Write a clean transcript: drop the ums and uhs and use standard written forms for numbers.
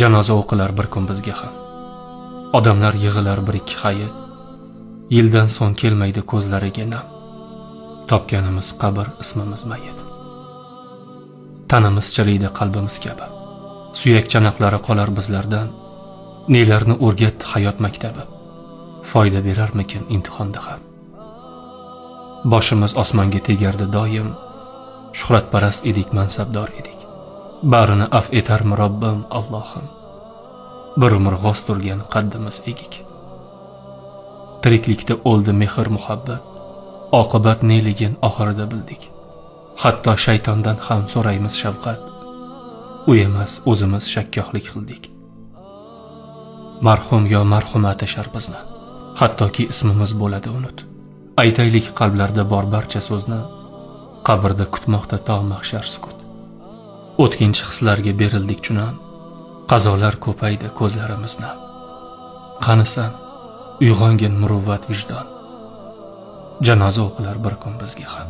Janoza o'qilar bir kun bizga ham. Odamlar yig'ilar bir ikki hayit. Yildan so'ng kelmaydi ko'zlariga nam. Topganimiz qabr, ismimiz mayit. Tanamiz chiriydi qalbimiz kabi. Suyak chanoqlari qolar bizlardan. Nelarni o'rgatdi hayot maktabi. Foyda berarmikin imtihonda ham. Boshimiz osmonga tegardi doim. Shuhratparast edik, mansabdor edik. Barini af etarmi Robbim Allohim. Bir umr g'oz turgan qaddimiz egik. Tiriklikda o'ldi mehr muhabbat. Oqibat neligin oxirida bildik. Hatto shaytondan ham so'raymiz shafqat. U emas, o'zimiz shakkohlik qildik. Marhum yo marhuma atashar bizni. Hattoki ismimiz bo'ladi unut. Aytaylik qalblarda bor barcha so'zni. Qabrda kutmoqda to mahshar sukut. O'tkinchi hislarga berildik chunon. Qazolar ko'paydi ko'zlarimizni. Qanisan, uyg'ongin muruvvat vijdon. Janoza o'qilar bir kun bizga ham.